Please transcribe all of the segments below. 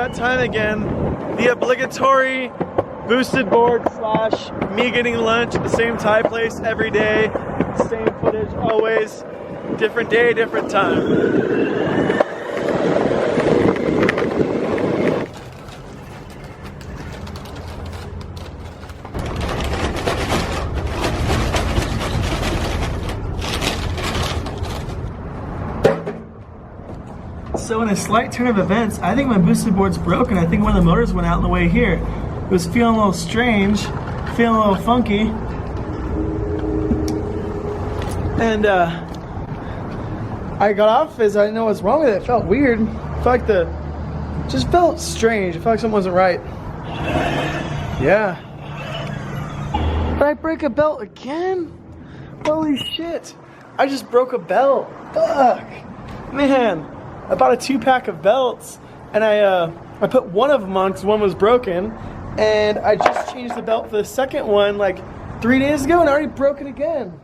that time again. The obligatory boosted board slash me getting lunch at the same Thai place every day. Same footage always. Different day, different time. So in a slight turn of events, I think my boosted board's broken. I think one of the motors went out on the way here. It was feeling a little strange, feeling a little funky. And I got off as I didn't know what's wrong with it. It felt weird. I felt like just felt strange. I felt like something wasn't right. Yeah. Did I break a belt again? Holy shit. I just broke a belt. Fuck. Man. I bought a 2-pack of belts, and I put one of them on because one was broken, and I just changed the belt for the second one like 3 days ago, and I already broke it again.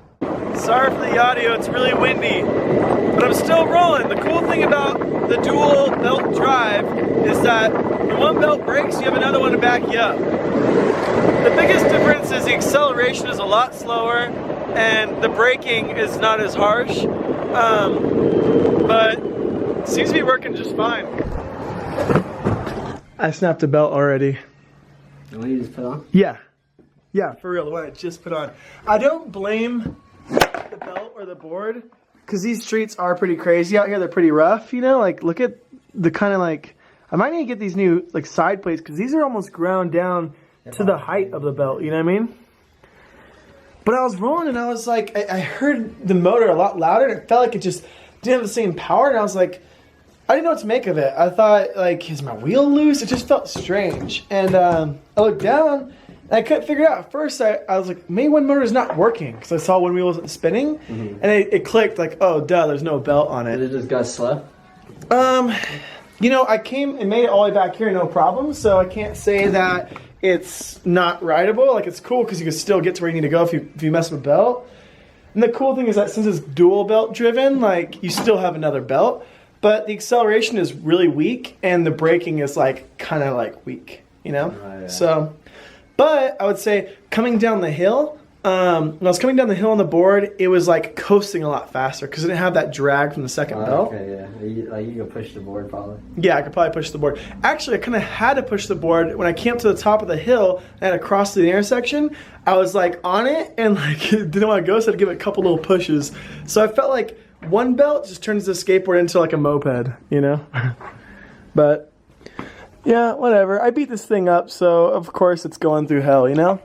Sorry for the audio, it's really windy, but I'm still rolling. The cool thing about the dual belt drive is that when one belt breaks, you have another one to back you up. The biggest difference is the acceleration is a lot slower, and the braking is not as harsh, but seems to be working just fine. I snapped a belt already. The one you just put on? Yeah. Yeah, for real, the one I just put on. I don't blame the belt or the board, because these streets are pretty crazy out here. They're pretty rough, you know? Like, look at the kind of like... I might need to get these new like side plates, because these are almost ground down to the height of the belt, you know what I mean? But I was rolling and I was like, I heard the motor a lot louder, and it felt like it just didn't have the same power, and I was like, I didn't know what to make of it. I thought, like, is my wheel loose? It just felt strange. And I looked down, and I couldn't figure it out. At first, I was like, maybe one motor is not working, because I saw one wheel wasn't spinning, and it clicked, like, oh, duh, there's no belt on it. Did it just got slow? You know, I came and made it all the way back here, no problem, so I can't say that it's not rideable. Like, it's cool, because you can still get to where you need to go if you mess with belt. And the cool thing is that since it's dual belt driven, like, you still have another belt. But the acceleration is really weak, and the braking is like kind of like weak, you know? Oh, yeah. So, but I would say coming down the hill, when I was coming down the hill on the board, it was like coasting a lot faster because it didn't have that drag from the second belt. Okay, yeah. You could push the board probably. Yeah, I could probably push the board. Actually, I kind of had to push the board when I came up to the top of the hill and I had to cross the intersection. I was like on it and like didn't want to go, so I had to give it a couple little pushes. So I felt like one belt just turns the skateboard into like a moped, you know? But yeah, whatever. I beat this thing up, so of course it's going through hell, you know?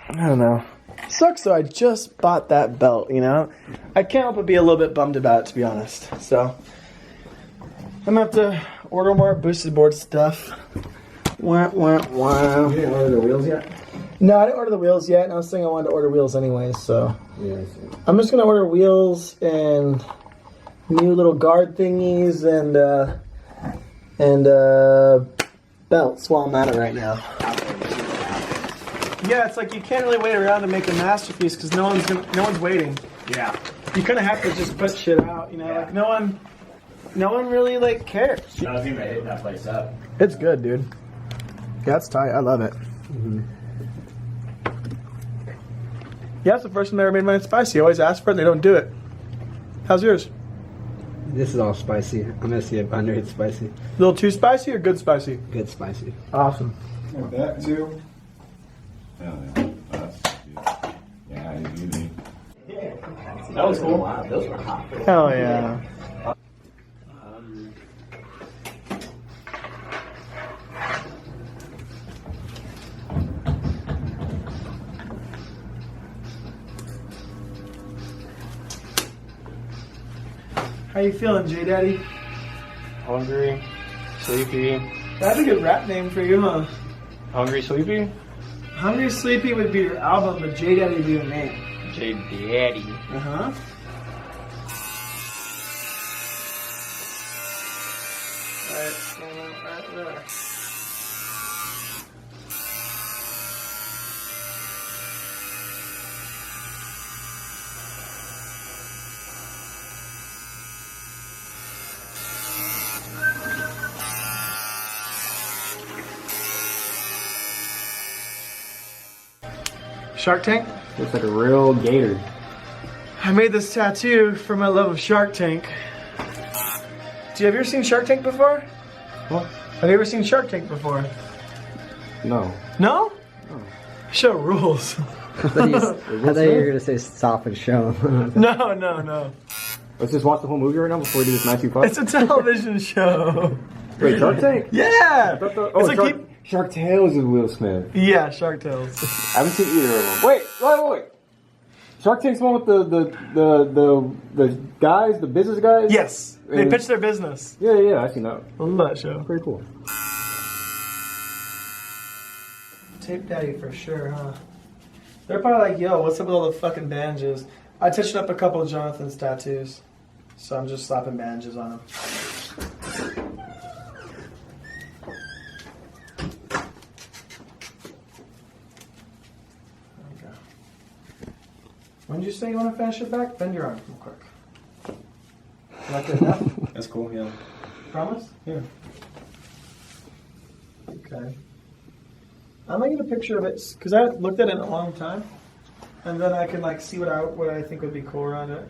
I don't know. Sucks though, I just bought that belt, you know? I can't help but be a little bit bummed about it, to be honest. So I'm gonna have to order more boosted board stuff. Wah, wah, wah. You didn't order the wheels yet? No, I didn't order the wheels yet, and I was thinking I wanted to order wheels anyway, so. Yeah, I see. I'm just gonna order wheels and new little guard thingies and belts while I'm at it right now. Yeah, it's like you can't really wait around to make a masterpiece because no one's waiting. Yeah. You kind of have to just put shit out, you know. Yeah. Like no one really like cares. I was even hitting that place up. It's good, dude. Yeah, it's tight. I love it. Yeah, it's the first time I ever made mine spicy. I always ask for it, and they don't do it. How's yours? This is all spicy. I'm gonna see if under it's spicy. A little too spicy or good spicy? Good spicy. Awesome. Like that too? Hell yeah. That's good. Yeah, easy. That was cool. Wow, those were hot. Hell yeah. How you feeling, J Daddy? Hungry, sleepy. That's a good rap name for you, huh? Hungry, sleepy? Hungry Sleepy would be your album, but J Daddy would be your name. J Daddy. Uh-huh. Right there. Shark Tank? Looks like a real gator. I made this tattoo for my love of Shark Tank. Have you ever seen Shark Tank before? What? Have you ever seen Shark Tank before? No. No? Show rules. I thought you were gonna say stop and show. No. Let's just watch the whole movie right now before we do this 925. It's a television show. Wait, Shark Tank? Yeah. It's like like Shark Tales with Will Smith. Yeah, Shark Tales. I haven't seen either of them. Wait. Shark Tank's the one with the guys, the business guys? Yes. They And- pitch their business. Yeah, I seen that. I love that show. Pretty cool. Tape Daddy for sure, huh? They're probably like, yo, what's up with all the fucking bandages? I touched up a couple of Jonathan's tattoos. So I'm just slapping bandages on them. There we go. When did you say you want to finish it back? Bend your arm real quick. Like that now? That's cool, yeah. Promise? Yeah. Okay. I'm gonna get a picture of it because I haven't looked at it in a long time, and then I can like see what I think would be cool around it.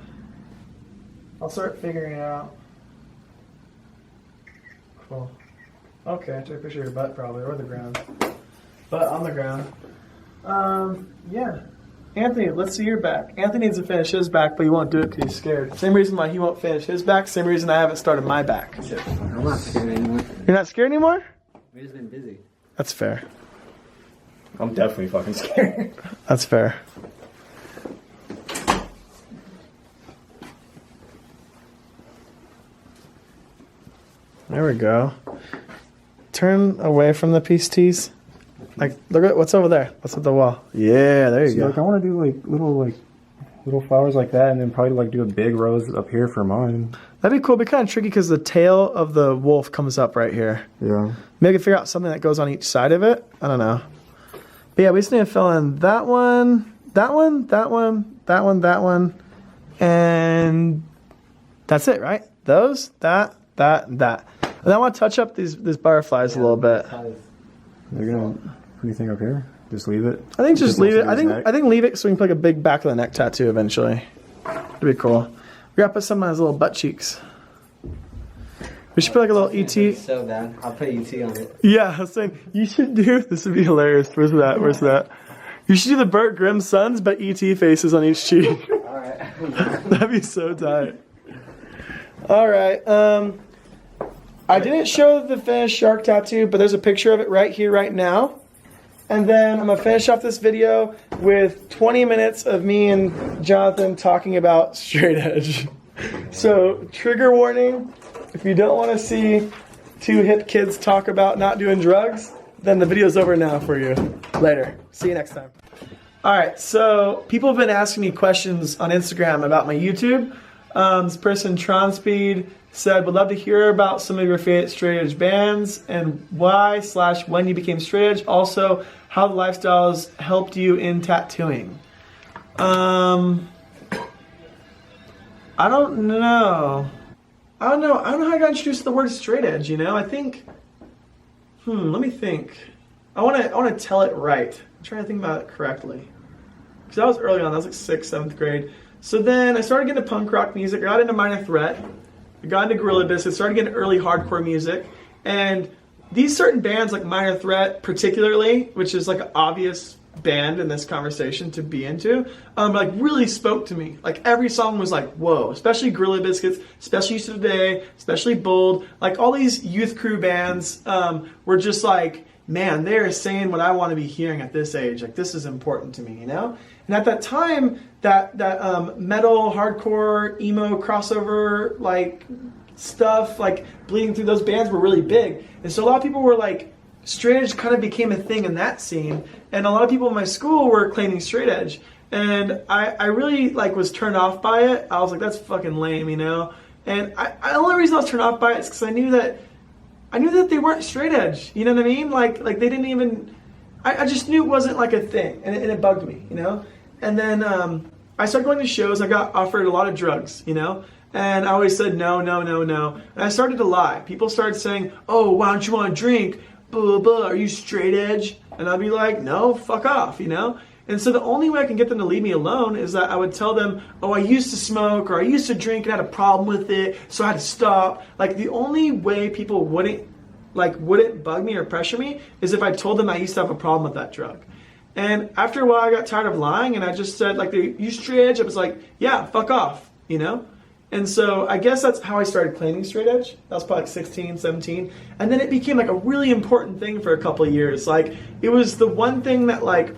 I'll start figuring it out. Cool. Okay, I took a picture of your butt probably, or the ground. Butt on the ground. Yeah. Anthony, let's see your back. Anthony needs to finish his back, but he won't do it because he's scared. Same reason why he won't finish his back. Same reason I haven't started my back. I'm not scared anymore. You're not scared anymore? We've just been busy. That's fair. I'm definitely fucking scared. That's fair. There we go. Turn away from the peace tees. Like, look at what's over there. What's at the wall? Yeah, there you See, go. like, I want to do little flowers like that, and then probably like do a big rose up here for mine. That'd be cool. It'd be kind of tricky because the tail of the wolf comes up right here. Yeah. Maybe I could figure out something that goes on each side of it. I don't know. But yeah, we just need to fill in that one, and that's it, right? Those, that. And I want to touch up these butterflies a little bit. They're gonna. What do you think up here? Just leave it. I think just leave it. I neck? think leave it so we can put like a big back of the neck tattoo eventually. It'd be cool. We gotta put some on his little butt cheeks. We should put like a little ET. So bad. I'll put ET on it. Yeah, I was saying you should do. This would be hilarious. Where's that? You should do the Burt Grimm sons, but ET faces on each cheek. All right. That'd be so tight. All right. I didn't show the finished shark tattoo, but there's a picture of it right here, right now. And then I'm gonna finish off this video with 20 minutes of me and Jonathan talking about straight edge. So, trigger warning, if you don't want to see two hip kids talk about not doing drugs, then the video's over now for you. Later. See you next time. Alright, so people have been asking me questions on Instagram about my YouTube. This person, Tronspeed, said, would love to hear about some of your favorite straight edge bands and why/when you became straight edge. Also, how the lifestyles helped you in tattooing. I don't know. I don't know how I got introduced to the word straight edge, you know? I think, let me think. I want to tell it right. I'm trying to think about it correctly. Because that was early on. That was like 6th, 7th grade. So then I started getting into punk rock music. I got into Minor Threat. I got into Gorilla Biscuit. Started getting early hardcore music. And these certain bands, like Minor Threat particularly, which is like an obvious band in this conversation to be into, like really spoke to me. Like every song was like, whoa. Especially Gorilla Biscuits, especially Today, especially Bold. Like all these youth crew bands were just like, man, they're saying what I want to be hearing at this age. Like this is important to me, you know? And at that time, that metal, hardcore, emo, crossover, like stuff, like bleeding through those bands were really big. And so a lot of people were like, straight edge kind of became a thing in that scene. And a lot of people in my school were claiming straight edge. And I really like was turned off by it. I was like, that's fucking lame, you know? And the only reason I was turned off by it is because I knew that they weren't straight edge. You know what I mean? Like they didn't even, I just knew it wasn't like a thing. And it bugged me, you know? And then I started going to shows. I got offered a lot of drugs, you know? And I always said no. And I started to lie. People started saying, oh, why don't you want to drink? Blah, blah, blah. Are you straight edge? And I'd be like, no, fuck off, you know? And so the only way I can get them to leave me alone is that I would tell them, oh, I used to smoke or I used to drink and had a problem with it, so I had to stop. Like the only way people wouldn't bug me or pressure me is if I told them I used to have a problem with that drug. And after a while I got tired of lying and I just said, like, you straight edge? I was like, yeah, fuck off, you know? And so I guess that's how I started claiming straight edge. That was probably like 16, 17. And then it became like a really important thing for a couple of years. Like it was the one thing that like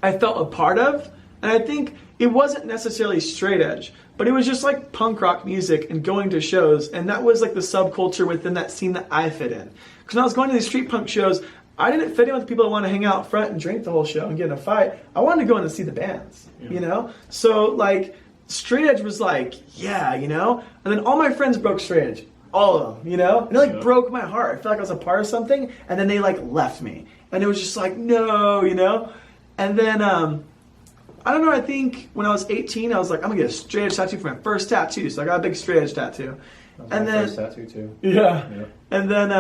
I felt a part of. And I think it wasn't necessarily straight edge, but it was just like punk rock music and going to shows. And that was like the subculture within that scene that I fit in. Because when I was going to these street punk shows, I didn't fit in with the people that want to hang out front and drink the whole show and get in a fight. I wanted to go in and see the bands, you know? So like straight edge was like, yeah, you know? And then all my friends broke straight edge. All of them, you know? And it like broke my heart. I felt like I was a part of something. And then they like left me. And it was just like, no, you know? And then, I don't know, I think when I was 18, I was like, I'm going to get a straight edge tattoo for my first tattoo. So I got a big straight edge tattoo. And then first tattoo too. Yeah. And then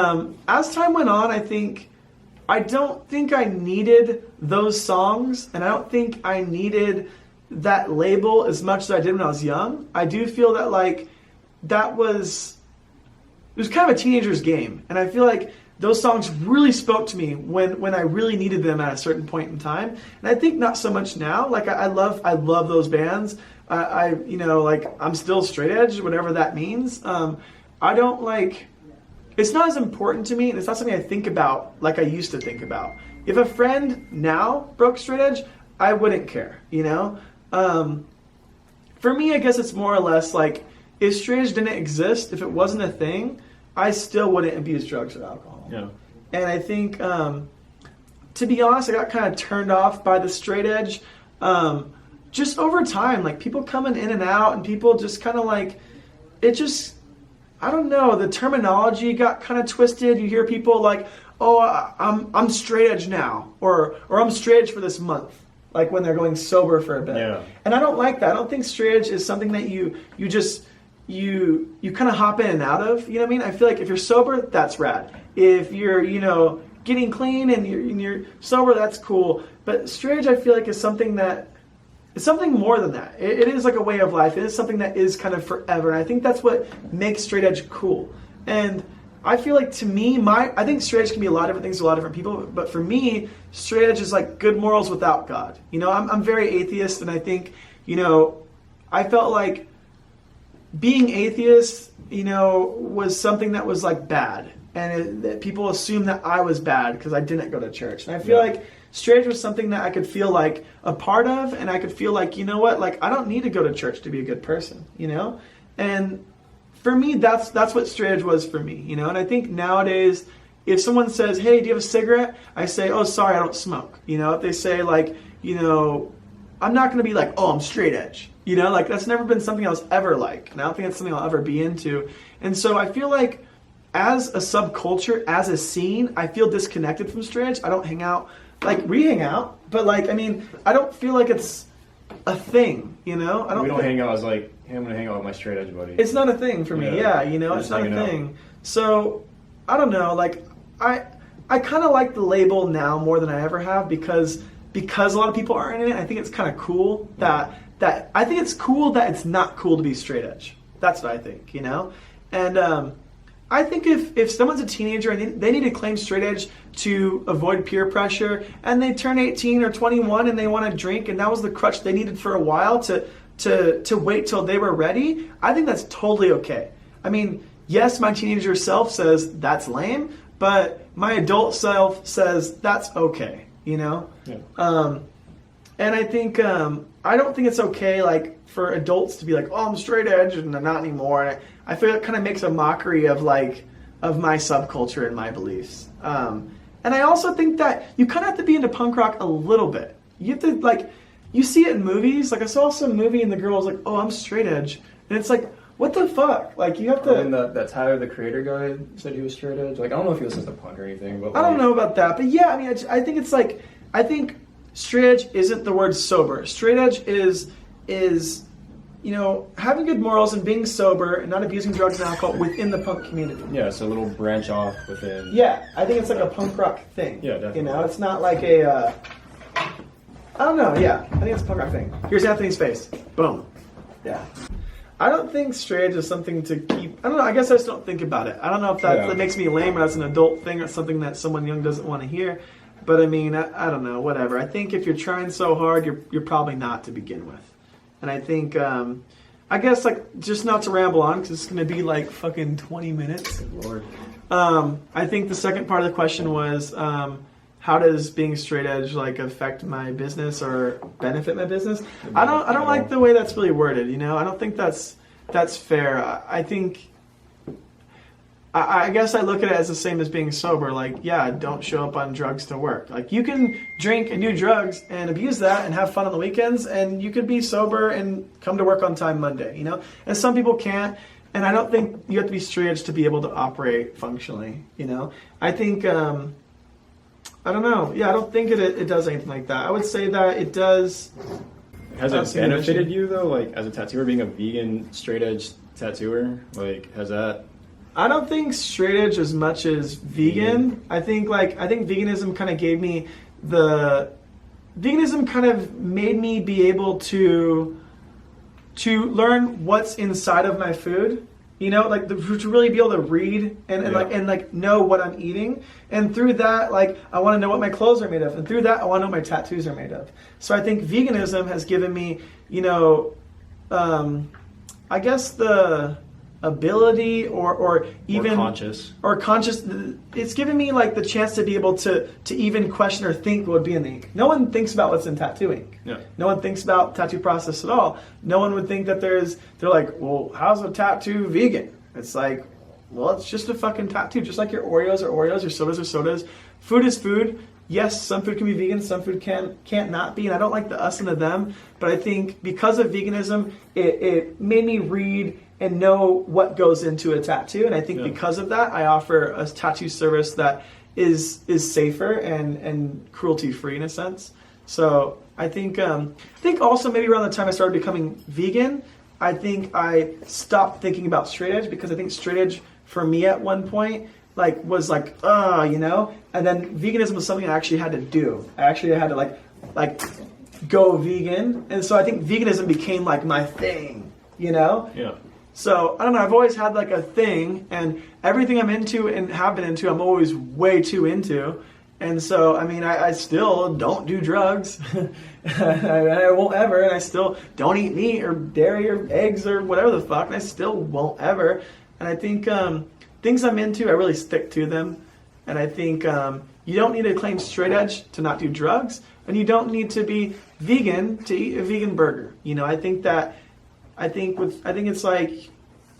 as time went on, I don't think I needed those songs. And I don't think I needed that label as much as I did when I was young. I do feel that like it was kind of a teenager's game, and I feel like those songs really spoke to me when I really needed them at a certain point in time. And I think not so much now. Like I love those bands. I you know, like I'm still straight edge, whatever that means. I don't like. It's not as important to me, and it's not something I think about like I used to think about. If a friend now broke straight edge, I wouldn't care, you know? For me, I guess it's more or less like, if straight edge didn't exist, if it wasn't a thing, I still wouldn't abuse drugs or alcohol. Yeah. And I think, to be honest, I got kind of turned off by the straight edge. Just over time, like people coming in and out and people just kind of like, it just, I don't know, the terminology got kind of twisted. You hear people like, oh, I'm straight edge now, or I'm straight edge for this month. Like when they're going sober for a bit. Yeah. And I don't like that. I don't think straight edge is something that you kind of hop in and out of. You know what I mean? I feel like if you're sober, that's rad. If you're, you know, getting clean and you're sober, that's cool. But straight edge, I feel like, is something that, it's something more than that. It is like a way of life. It is something that is kind of forever. And I think that's what makes straight edge cool. And I feel like, to me, I think straight edge can be a lot of different things to a lot of different people, but for me, straight edge is like good morals without God. You know, I'm very atheist, and I think, you know, I felt like being atheist, you know, was something that was like bad, and that people assumed that I was bad because I didn't go to church. And I feel like straight edge was something that I could feel like a part of, and I could feel like, you know what, like I don't need to go to church to be a good person, you know? And for me, that's what straight edge was for me, you know? And I think nowadays, if someone says, hey, do you have a cigarette? I say, oh, sorry, I don't smoke. You know, if they say like, you know, I'm not going to be like, oh, I'm straight edge. You know, like that's never been something I was ever like. And I don't think it's something I'll ever be into. And so I feel like as a subculture, as a scene, I feel disconnected from straight edge. I don't hang out, like we hang out, but like, I mean, I don't feel like it's a thing, you know? We don't hang out as like, hey, I'm going to hang out with my straight edge buddy. It's not a thing for me, yeah, you know, it's not a thing. So, I don't know, like, I kind of like the label now more than I ever have because a lot of people aren't in it. I think it's kind of cool that I think it's cool that it's not cool to be straight edge. That's what I think, you know? And I think if someone's a teenager and they need to claim straight edge to avoid peer pressure, and they turn 18 or 21 and they want to drink, and that was the crutch they needed for a while to wait till they were ready, I think that's totally okay. I mean, yes, my teenager self says that's lame, but my adult self says that's okay, you know? Yeah. And I think, I don't think it's okay, like, for adults to be like, oh, I'm straight edge, and I'm not anymore. And I feel it kind of makes a mockery of, like, of my subculture and my beliefs. And I also think that you kind of have to be into punk rock a little bit. You have to, like, you see it in movies. Like, I saw some movie and the girl was like, oh, I'm straight edge. And it's like, what the fuck? Like, you have to... And that Tyler, the Creator guy, said he was straight edge. Like, I don't know if he listens to punk or anything, but... I don't know about that. But yeah, I mean, I think it's like... I think straight edge isn't the word sober. Straight edge is you know, having good morals and being sober and not abusing drugs and alcohol within the punk community. Yeah, it's a little branch off within... Yeah, I think it's like a punk rock thing. Yeah, definitely. You know, it's not like a... I don't know. Yeah, I think it's a punk rock thing. Here's Anthony's face. Boom. Yeah. I don't think straight edge is something to keep. I don't know. I guess I just don't think about it. I don't know if that makes me lame or that's an adult thing or something that someone young doesn't want to hear. But I mean, I don't know. Whatever. I think if you're trying so hard, you're probably not to begin with. And I think, I guess, like, just not to ramble on, because it's going to be like fucking 20 minutes. Good Lord. I think the second part of the question was, how does being straight edge like affect my business or benefit my business? I don't like the way that's really worded. You know, I don't think that's fair. I think. I guess I look at it as the same as being sober. Like, yeah, don't show up on drugs to work. Like, you can drink and do drugs and abuse that and have fun on the weekends, and you could be sober and come to work on time Monday, you know? And some people can't, and I don't think you have to be straight edge to be able to operate functionally, you know? I think, I don't know. Yeah, I don't think it does anything like that. I would say that it does... Has it benefited you, though, like, as a tattooer, being a vegan, straight edge tattooer? Like, has that... I don't think straight edge as much as vegan. I think veganism kind of gave me veganism kind of made me be able to learn what's inside of my food. You know, like to really be able to read and know what I'm eating. And through that, like, I want to know what my clothes are made of. And through that, I want to know what my tattoos are made of. So I think veganism has given me, you know, I guess the ability or even conscious it's given me like the chance to be able to even question or think what would be in the ink. No one thinks about what's in tattoo ink. No one thinks about tattoo process at all. No one would think that they're like, well, how's a tattoo vegan? It's like, well, it's just a fucking tattoo, just like your Oreos are Oreos, your sodas are sodas. Food is food. Yes, some food can be vegan, some food can't not be, and I don't like the us and the them, but I think because of veganism, it made me read and know what goes into a tattoo, and I think because of that, I offer a tattoo service that is safer and cruelty-free in a sense. So I think also maybe around the time I started becoming vegan, I think I stopped thinking about straight edge, because I think straight edge for me at one point was like, you know, and then veganism was something I actually had to do. I actually had to like go vegan, and so I think veganism became like my thing, you know? Yeah. So, I don't know, I've always had like a thing, and everything I'm into and have been into, I'm always way too into. And so, I mean, I still don't do drugs. I won't ever, and I still don't eat meat or dairy or eggs or whatever the fuck, and I still won't ever. And I think things I'm into, I really stick to them. And I think you don't need to claim straight edge to not do drugs, and you don't need to be vegan to eat a vegan burger. You know, I think it's like,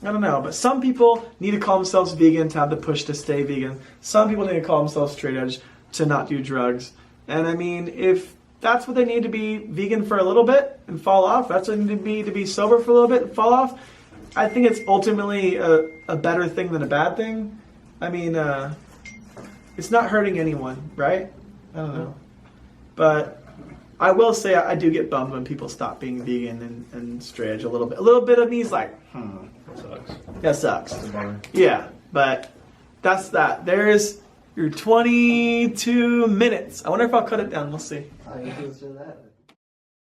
I don't know, but some people need to call themselves vegan to have the push to stay vegan. Some people need to call themselves straight edge to not do drugs. And I mean, if that's what they need to be vegan for a little bit and fall off, that's what they need to be sober for a little bit and fall off, I think it's ultimately a better thing than a bad thing. I mean, it's not hurting anyone, right? I don't know. But I will say I do get bummed when people stop being vegan and straight edge a little bit. A little bit of me is like, That sucks. That sucks. Yeah, but that's that. There's your 22 minutes. I wonder if I'll cut it down. We'll see. I think it's that.